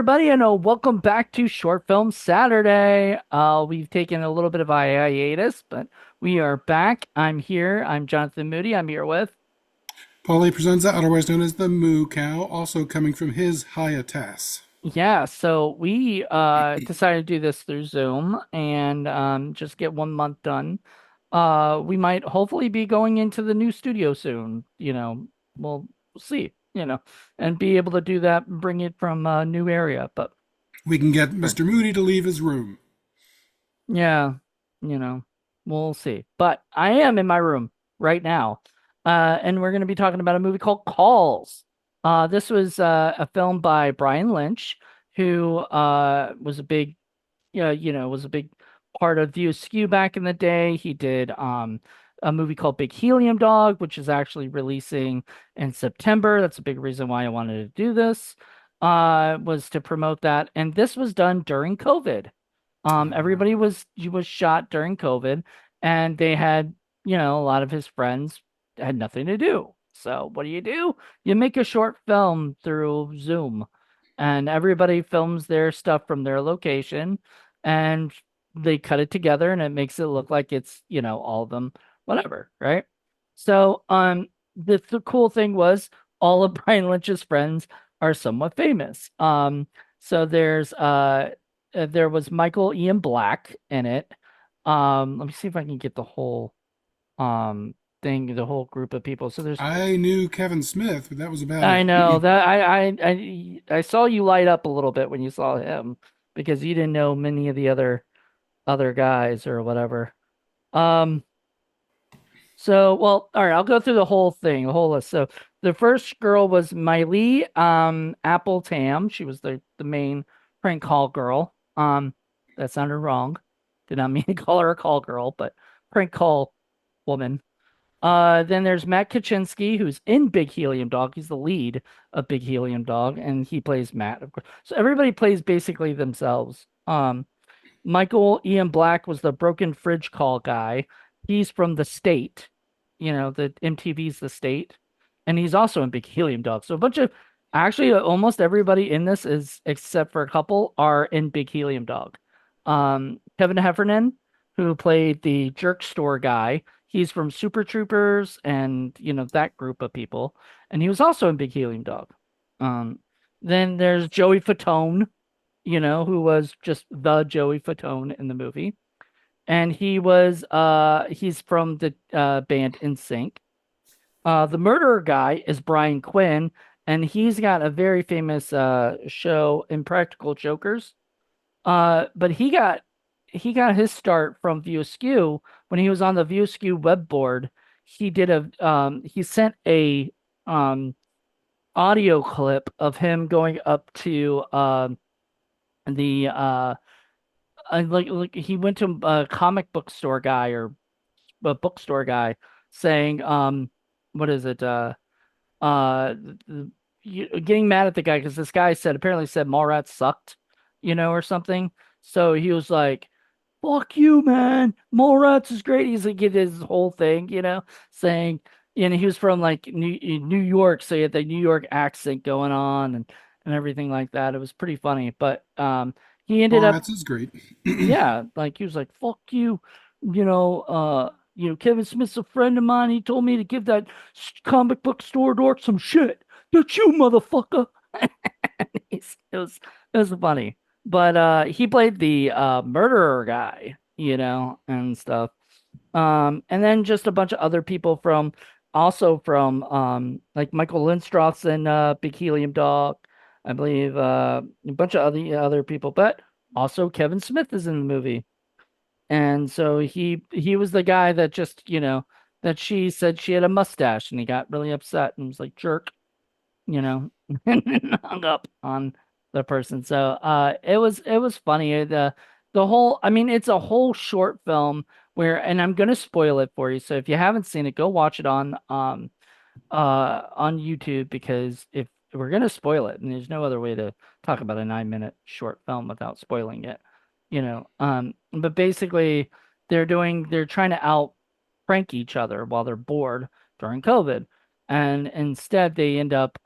everybody, and welcome back to Short Film Saturday. We've taken a little bit of a hiatus, but we are back. I'm here. I'm Jonathan Moody. I'm here with. Paulie Presenza, otherwise known as the Moo Cow, also coming from his hiatus. Yeah, so we decided to do this through Zoom and just get 1 month done. We might hopefully be going into the new studio soon. We'll see, and be able to do that and bring it from a new area. But We can get for Mr. Moody to leave his room. Yeah, you know, we'll see. But I am in my room right now, and we're going to be talking about a movie called Calls. This was a film by Brian Lynch, who was a big, was a big part of View Askew back in the day. He did a movie called Big Helium Dog, which is actually releasing in September. That's a big reason why I wanted to do this, was to promote that. And this was done during COVID. Everybody was shot during COVID, and they had, a lot of his friends had nothing to do. So what do? You make a short film through Zoom, and everybody films their stuff from their location, and they cut it together, and it makes it look like it's, all of them, whatever, right? So, the cool thing was all of Brian Lynch's friends are somewhat famous. So there was Michael Ian Black in it. Let me see if I can get the whole thing, the whole group of people. So there's I knew Kevin Smith, but that was about I it. know that I saw you light up a little bit when you saw him because you didn't know many of the other guys or whatever. Um so well, all right, I'll go through the whole thing, the whole list. So the first girl was Miley Apple Tam. She was the main prank call girl. That sounded wrong. Did not mean to call her a call girl, but prank call woman. Then there's Matt Kaczynski, who's in Big Helium Dog. He's the lead of Big Helium Dog, and he plays Matt, of course. So everybody plays basically themselves. Michael Ian Black was the broken fridge call guy. He's from The State, the MTV's The State, and he's also in Big Helium Dog. So a bunch of actually almost everybody in this is except for a couple are in Big Helium Dog. Kevin Heffernan, who played the jerk store guy, he's from Super Troopers and that group of people, and he was also in Big Helium Dog. Um, then there's Joey Fatone, who was just the Joey Fatone in the movie. And he's from the band NSYNC. The murderer guy is Brian Quinn, and he's got a very famous show, Impractical Jokers. But he got his start from View Askew when he was on the View Askew web board. He sent a audio clip of him going up to the like he went to a comic book store guy or a bookstore guy saying what is it uh getting mad at the guy because this guy apparently said Mallrats sucked, or something. So he was like, fuck you, man, Mallrats is great. He's like, get his whole thing, saying, and he was from like New York, so he had the New York accent going on and everything like that. It was pretty funny, but he ended up, Mallrats is great. yeah, like he was like, fuck you, Kevin Smith's a friend of mine. He told me to give that comic book store dork some shit. That's you, motherfucker. It was funny. But he played the murderer guy, and stuff. And then just a bunch of other people from like Michael Lindstrom's in Big Helium Dog, I believe, a bunch of other people, but also Kevin Smith is in the movie. And so he was the guy that just, that she said she had a mustache and he got really upset and was like, jerk, and hung up on the person. So it was funny. The whole, I mean, it's a whole short film where, and I'm gonna spoil it for you. So if you haven't seen it, go watch it on YouTube, because if we're gonna spoil it, and there's no other way to talk about a 9-minute short film without spoiling it, but basically they're trying to out prank each other while they're bored during COVID. And instead they end up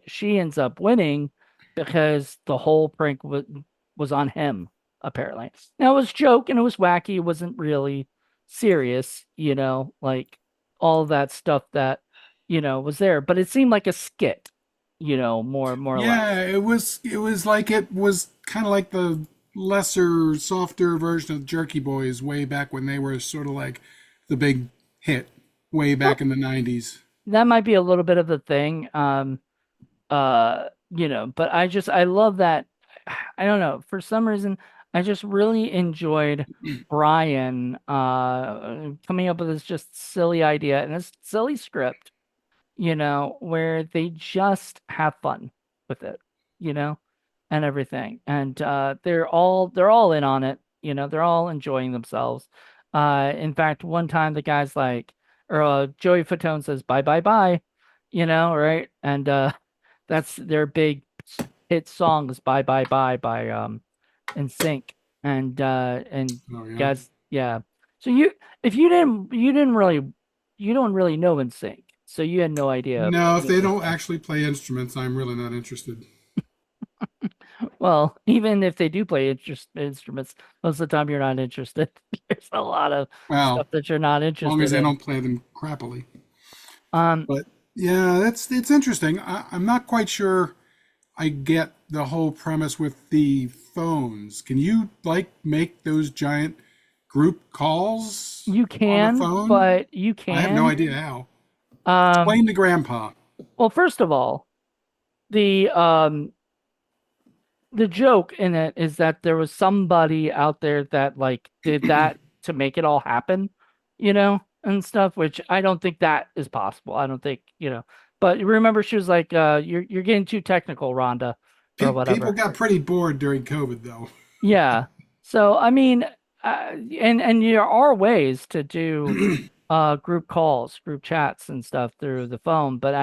she ends up winning because the whole prank was on him, apparently. Now it was a joke and it was wacky. It wasn't really serious, like all that stuff that, was there. But it seemed like a skit, more or less. Yeah, it was kind of like the lesser, softer version of Jerky Boys way back when they were sort of like the big hit way back in the 90s. That might be a little bit of the thing. But I love that. I don't know, for some reason I just really enjoyed Brian coming up with this just silly idea and this silly script, where they just have fun with it, you know, and everything. And they're all in on it, they're all enjoying themselves. In fact, one time the guy's like, or Joey Fatone says bye bye bye, right? And that's their big hit song is Bye Bye Bye by NSYNC. And Oh yeah. guys, yeah. So if you don't really know NSYNC, so you had no idea No, if who they this don't was. actually play instruments, I'm really not interested. Well, even if they do play instruments, most of the time you're not interested. There's a lot of Well, stuff that you're not as long as interested they in. don't play them crappily. Um, But yeah, that's it's interesting. I'm not quite sure I get the whole premise with the phones. Can you like make those giant group calls you on a can, phone? but you I have no can. idea how. Um, Explain to Grandpa. well, first of all, the the joke in it is that there was somebody out there that like did that to make it all happen, and stuff, which I don't think that is possible. I don't think, but remember she was like, you're getting too technical, Rhonda, or People whatever. got pretty bored during COVID, though. Yeah. So I mean, and there are ways to do group calls, group chats and stuff through the phone, but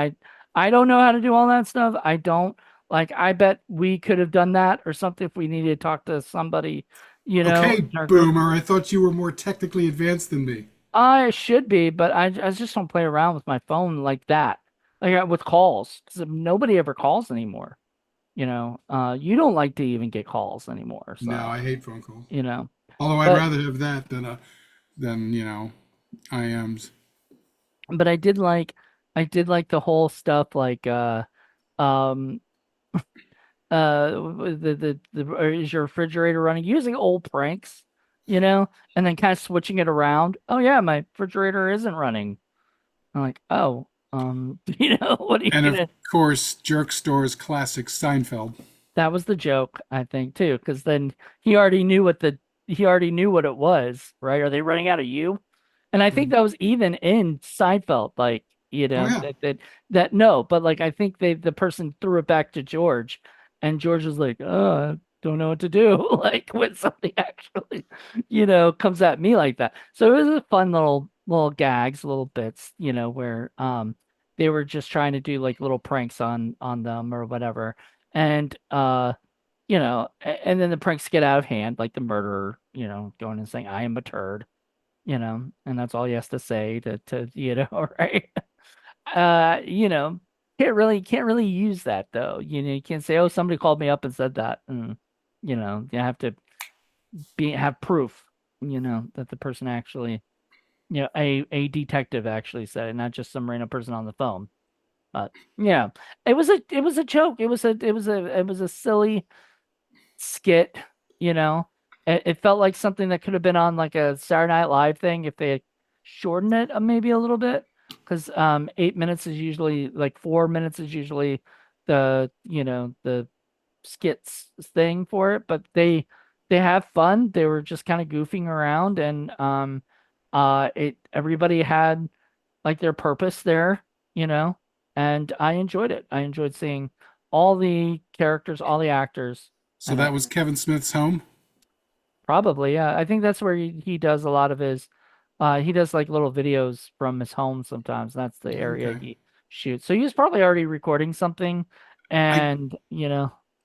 I don't know how to do all that stuff. I don't like I bet we could have done that or something if we needed to talk to somebody, Okay, in our group. Boomer. I thought you were more technically advanced than me. I should be, but I just don't play around with my phone like that. Like with calls, because nobody ever calls anymore. You don't like to even get calls anymore, No, so I hate phone calls. you know. Although I'd But rather have that than IMs. but I did like the whole stuff like um is your refrigerator running using old pranks, and then kind of switching it around. Oh yeah, my refrigerator isn't running. I'm like, oh, what are you And of gonna course, Jerk Store's classic Seinfeld. that was the joke, I think, too, because then he already knew what it was, right? Are they running out of you? And I think that was even in Seinfeld, like, Oh yeah. that no, but like I think the person threw it back to George, and George was like, "Oh, I don't know what to do," like when something actually, comes at me like that. So it was a fun little gags, little bits, where they were just trying to do like little pranks on them or whatever. And and then the pranks get out of hand, like the murderer, going and saying, "I am a turd," and that's all he has to say to right? Uh, you know, can't really use that though. You can't say, "Oh, somebody called me up and said that." You have to have proof, that the person actually, a detective actually said it, not just some random person on the phone. But yeah, it was a joke. It was a silly skit, you know. It felt like something that could have been on like a Saturday Night Live thing if they had shortened it maybe a little bit, because 8 minutes is usually like 4 minutes is usually the skits thing for it, but they have fun. They were just kind of goofing around, and it everybody had like their purpose there, you know, and I enjoyed it. I enjoyed seeing all the characters, all the actors, So and that was everything. Kevin Smith's home. Probably, yeah. I think that's where he does a lot of his. He does like little videos from his home sometimes. That's the area Okay. he shoots. So he was probably already recording something, I and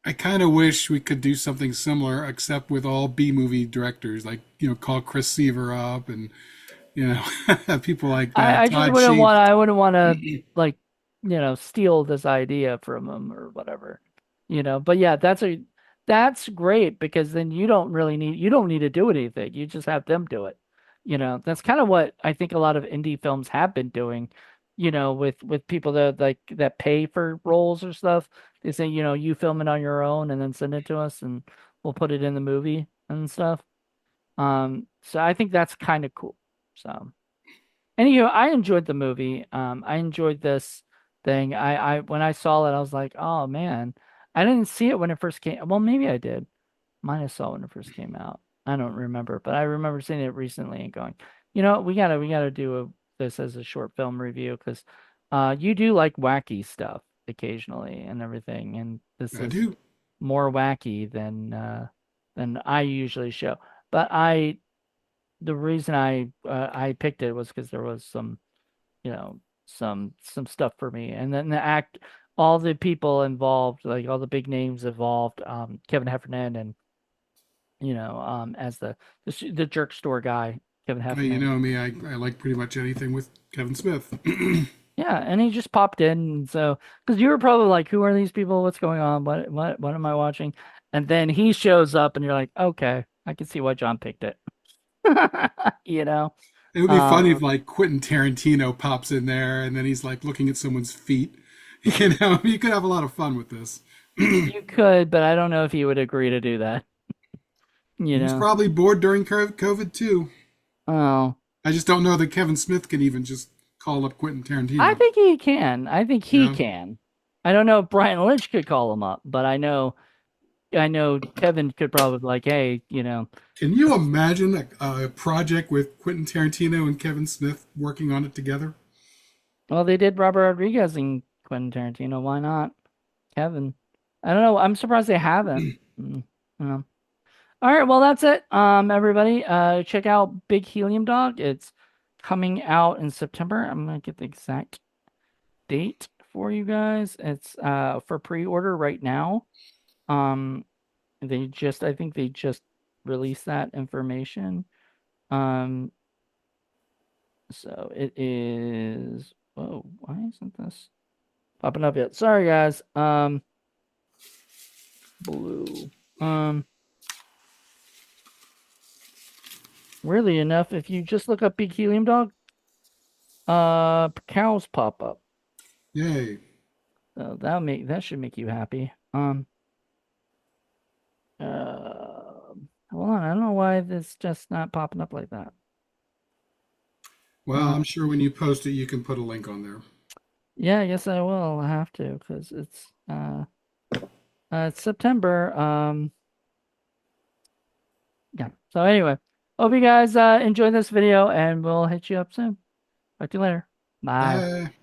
I kind of wish we could do something similar, except with all B movie directors, like call Chris Seaver up and you know people like I that. just Todd wouldn't Sheets. want. I wouldn't want to like steal this idea from him or whatever. But yeah, that's great because then you don't need to do anything. You just have them do it. That's kind of what I think a lot of indie films have been doing, with people that that pay for roles or stuff. They say, you film it on your own and then send it to us and we'll put it in the movie and stuff. So I think that's kind of cool. So anywho, I enjoyed the movie. I enjoyed this thing. I when I saw it, I was like, oh man, I didn't see it when it first came. Well, maybe I did. Might have saw it when it first came out. I don't remember, but I remember seeing it recently and going, we gotta do this as a short film review because you do like wacky stuff occasionally and everything, and this I is do. more wacky than I usually show. But the reason I picked it was because there was you know some stuff for me, and then all the people involved, like all the big names involved, Kevin Heffernan and as the jerk store guy, Kevin Hey, you Heffernan. know me, I like pretty much anything with Kevin Smith. Yeah, and he just popped in, and so because you were probably like, who are these people? What's going on? What am I watching? And then he shows up, and you're like, okay, I can see why John picked it. You know. It would be funny if Um, like Quentin Tarantino pops in there and then he's like looking at someone's feet. You know, you could have a lot of fun with this. you could, but I don't know if he would agree to do that. You He's know. probably bored during COVID too. Oh, I just don't know that Kevin Smith can even just call up Quentin I Tarantino. think he can. I think he Yeah. can. I don't know if Brian Lynch could call him up, but I know Kevin could probably be like, hey, Can you this. imagine a project with Quentin Tarantino and Kevin Smith working on it together? Well, they did Robert Rodriguez and Quentin Tarantino. Why not Kevin? I don't know. I'm surprised they haven't. You know. All right, well that's it. Everybody, check out Big Helium Dog. It's coming out in September. I'm gonna get the exact date for you guys. It's for pre-order right now. Um, I think they just released that information. Um, so it is. Whoa, why isn't this popping up yet? Sorry, guys. Blue. Weirdly enough, if you just look up Big Helium Dog, cows pop up. Yay. So that should make you happy. Hold on, I don't know why this just not popping up like that. Well, Uh, I'm sure when you post it, you can put a link on there. yeah, I guess I will. I have to because it's September. Yeah. So anyway, hope you guys enjoy this video, and we'll hit you up soon. Talk to you later. Bye. Bye.